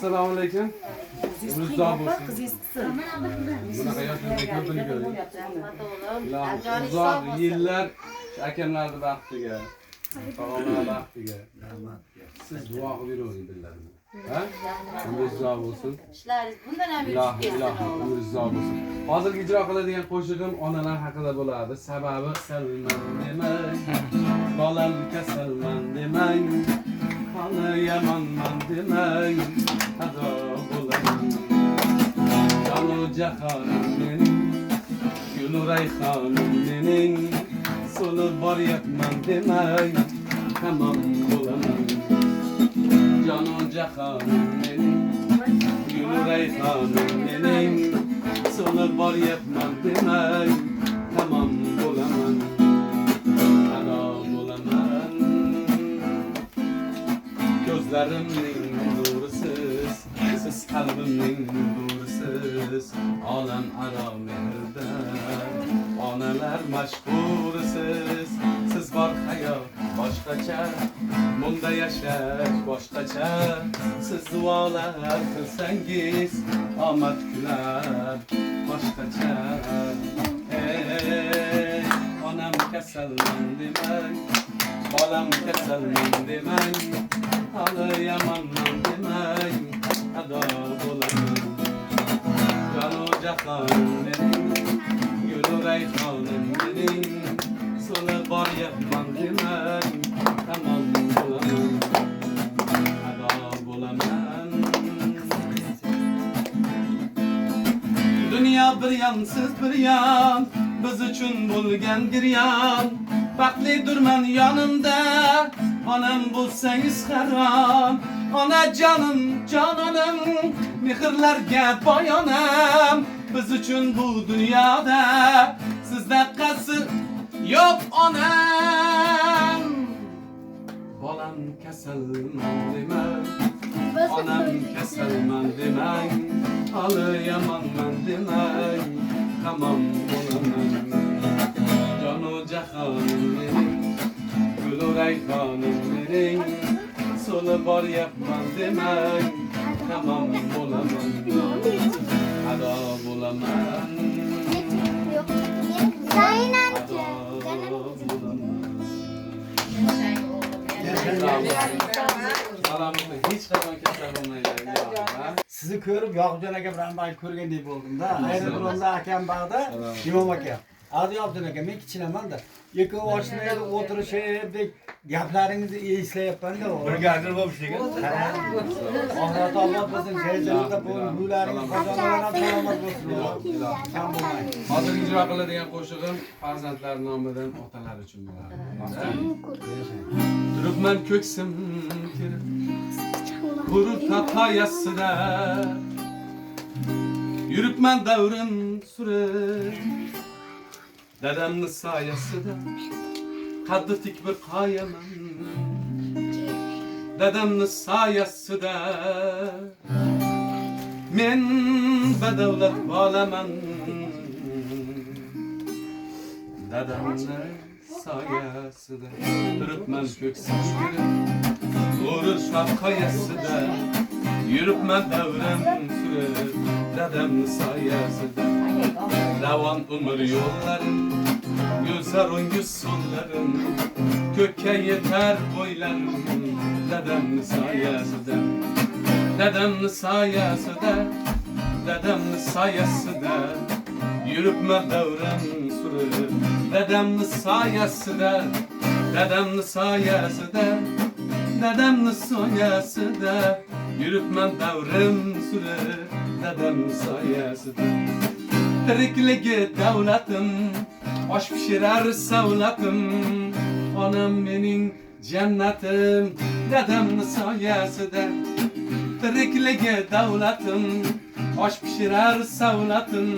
Assalomu alaykum. Uzoq bo'lsin. Bunaqa yoshlarga ko'pini ko'ring. Uzoq yillar akamlarni baxtiga, tog'amlar baxtiga. Siz duo qilib yuring billarini. Ha? Umringiz uzoq bo'lsin. İşlariz bundan ham Ilohi, umringiz uzoq bo'lsin. Hozirgi ijro qiladigan qo'shig'im onalar haqida bo'ladi. Sababi salman demang, bolam kasalman demang, hali yamanman demang, ado bo'laman. Jonu jahonim mening, gul rayhonim mening, so'lib boryapman demang, tamom bo'laman. Jonu jahonim mening, gul rayhonim mening, so'lib boryapman demang, tamom bo'laman. Ado bo'laman. Ko'zlarimning nurisiz, siz qalbimning nurisiz, olam aro mehrda, onalar mashhurisiz, siz bor hayot boshqacha, bunda yashash boshqacha, siz duolar qilsangiz, omad kular boshqacha. Ey, onam kasalman demang, bolam kasalman demang, hali yamanman demang, ado bo'laman. Jonu jahonim mening, gul rayhonim mening, so'lib boryapman demang, tamom bo'laman, ado bo'laman. Dünya bir yan, siz bir yan, biz uchun bo'lgan giryan, baxtlidirman yonimda, onam bo'lsangiz harom, ona jonim, jononim, mehrlarga boyonam, biz uchun bu dunyoda sizda qasi yo'q onam. Bolam kasalman demang, onam kasalman demang, hali yamanman demang, tamom bo'laman. Jonu jahonim mening, gul rayhonim mening, so'lib boryapman demang, tamom bo'laman. Ado bo'laman. Hiç qachon kasal bo'lmaydi. Sizni ko'rib Yoqubjon aka bilan men ko'rgandek bo'ldim-da. Ayni bironda akam bog'da, Imom aka. Adi Yoqubjon aka, men kichinaman-da. Ikkovi oshnada o'tirishib, gaplaringizni eslayapman-da. Birgadir bo'lib ishlagan. Alloh taolo bizning hayotda bularning qozonlaridan salomat bo'lsin. Ham bo'lmaydi. Hozir ijro qiladigan qo'shig'im farzandlar nomidan otalar uchun bo'ladi. Turibman ko'ksim kirib, bulut taqoyasida, yuribman davrim surib, dadamni soyasida, qaddi tik bir qoyaman, dadamni soyasida, men badavlat bolaman, dadamni soyasida, turibman ko'ksim kirib, bulut taqoyasida, yuribman davrim surib, dadamni soyasida, ravon umr yo'llarim, go'zar o'nguz so'llarim, ko'kka yetar bo'ylarim, dadamni soyasida, dadamni soyasida, dadamni soyasida, yuribman davrim surib, dadamni soyasida, dadamni soyasida, dadamni soyasida, yuribman davrim surib, dadamni soyasida. Tirikligi davlatim, osh pishirar savlatim, onam mening jannatim, dadamni soyasida. Tirikligi davlatim, osh pishirar savlatim,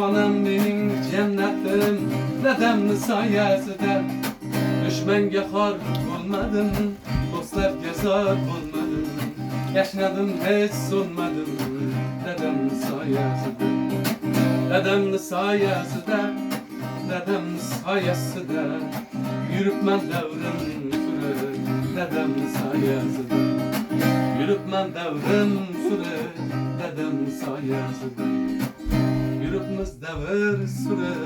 onam mening jannatim, dadamni soyasida. Dushmanga xor bo'lmadim, do'stlarga zor bo'lmadim, yashnadim hech so'nmadim, dadamni soyasida. Dadamni soyasida, dadamni soyasida, yuribman davrim surib, dadamni soyasida. Yürüpman davrim sürüp dadam soyasida Yürüpmiz davr sürüp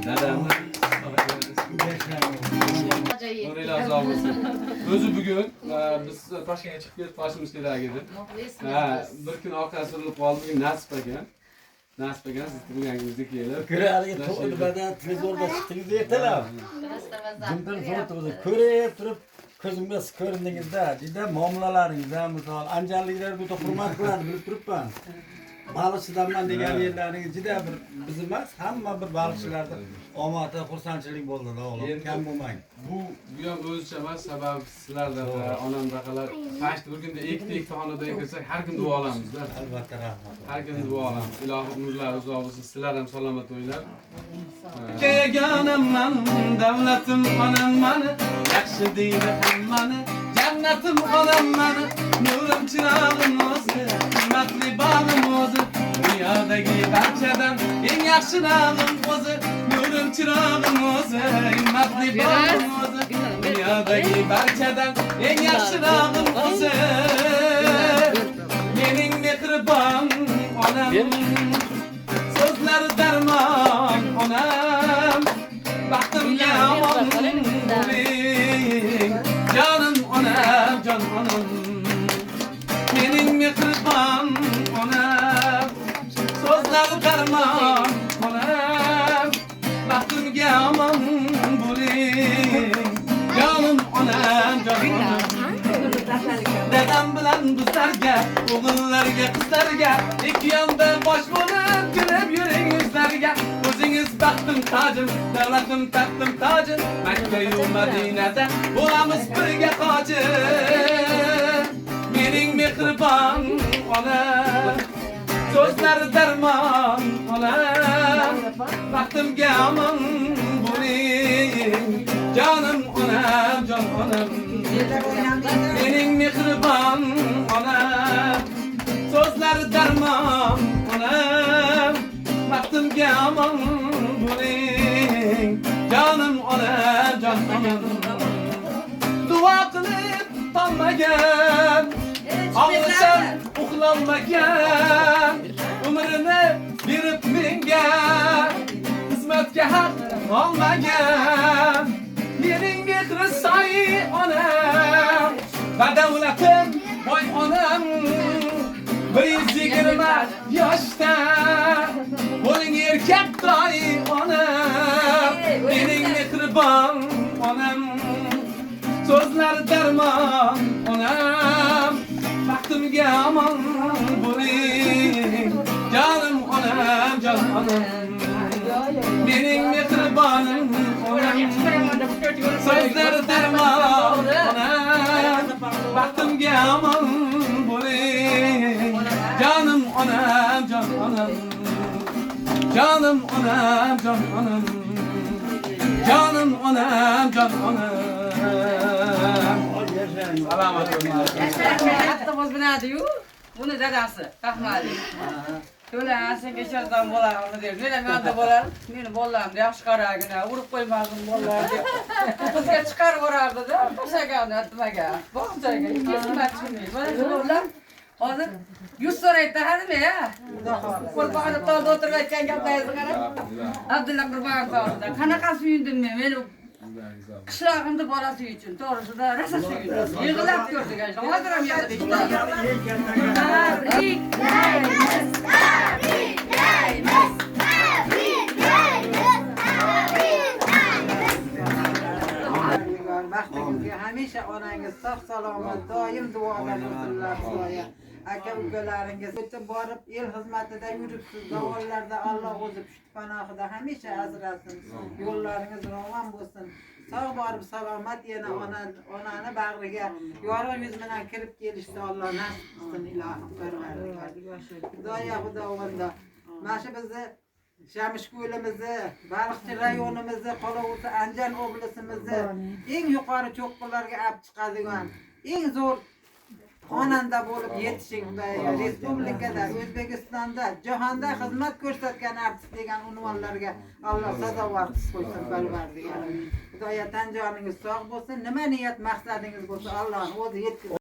dadamning soyasida O'raylar sog' bo'lsin. O'zi bugun biz Toshkentga chiqib ketib qolishimiz kerak edi. Bir kun orqasi surilib qoldi, bugun nasib ekan. Nasib ekan siz turganingizdek kelib. Ko'radigan to'g'ridan televizorda chiqdingiz ertalab. Bundan fotoda ko'rib turib ko'zimga ko'rindingizda, juda muomalalaringizda misol anjarliklar bu hurmat qiladi bilib turibman. Baliqchidanman degan yerlaringiz juda bir biz emas, hamma bir baliqchilarda omadi, xursandchilik bo'ldi, o'g'lim. Kam bo'lmang. Bu ham o'zicha emas, sababi sizlarda onam daqalar pashti bir kunda ikkita xonada ekilsak har kun duo olamiz-da. Albatta rahmat. Har kun duo olamiz. Ilohim nurlar uzoq bo'lsin, sizlar ham salomat bo'linglar. Keganamman, davlatim onam mani, yaxshi deydi hammani, jannatim onam mani, nurim chirog'im o'zi, hurmatli bog'im o'zi, dunyodagi barchadan eng yaxshi nag'im o'zi, nurim chirog'im o'zi, hurmatli bog'im o'zi, dunyodagi barchadan eng yaxshi nag'im o'zi, mening mehribon onam, so'zlari darmon onam, baxtimga omon bo'ling, jonim onam, jon onam, mening mehribon onam, so'zlari darmon onam, baxtimga omon bo'ling, jonim onam, jon onam. Dadam bilan bizlarga, o'g'illarga, qizlarga, ikki yonda bosh bo'lib kulib yuring yuzlarga. O'zingiz baxtim tojim, davlatim taxtim tojim, Makka-yu Madinada bo'lamiz birga hoji. Mening mehribon onam, so'zlari darmon onam, baxtimga omon bo'ling, jonim onam, jon onam. Mening mehribon onam, so'zlari darmon onam, baxtimga omon bo'ling, jonim onam, jon onam. Duo qilib tolmagan, og'risam uxlolmagan, umrini berib menga, xizmatga haq olmagan, mening mehri soyi onam, va davlatim boy onam, 120 yoshda bo'ling erkak toy onam, mening mehribon onam, so'zlari darmon onam, baxtimga omon bo'ling, jonim onam, jon onam, mening mehribonim onam, so'zlari darmon onam, baxtimga omon bo'ling, jonim onam, jon onam, jonim onam, jon onam, jonim onam, jon onam. Salomat bo'linglar. Hatta bozbinadi-yu. Buni dadasi, Rahmali. To'la senga shardan bo'larmi deb. Nega menda bo'lar? Meni bolalarimni yaxshi qaragina, urib qo'ymadim bolalarga. Bizga chiqarib borardi-da, tashagan atmaga. Bog'chaga xizmat qilmaydi. Mana shu bolalar hozir 100 so'raydi hadimi ya? Qo'lpog'ida tolda o'tirib aytgan gaplaringizni qarab. Abdulla Qurbonov tog'ida. Qanaqa suyundim men? Meni qishlog'imda bolasi uchun to'g'risida rosa suyundim. Yig'lab ko'rdik. Hozir ham yig'laydi. Baxtingizga hamisha onangiz sog' salomat, doim duolar qilsinlar sizlarga. Aka ukalaringiz o'tib borib el xizmatida yuribsiz. Zavollarda Alloh o'zi panohida hamisha asrasin. Yo'llaringiz ravon bo'lsin. Sog' borib salomat yana onani bag'riga yorug' yuz bilan kirib kelishni Alloh nasib qilsin ilohim Parvardigor. Xudoya Xudovondo. Mana shu bizni Shamishko'limizni, Baliqchi rayonimizni, Qolovul Anjan oblasimizni eng yuqori cho'qqilarga olib chiqadigan, eng zo'r xonanda bo'lib yetishing Xudoya. Respublikada, O'zbekistonda, jahonda xizmat ko'rsatgan artist degan unvonlarga Alloh sazovor qilib qo'ysin Parvardigorim. Xudoya tan joningiz sog' bo'lsin. Nima niyat maqsadingiz bo'lsa Alloh o'zi yetkazsin.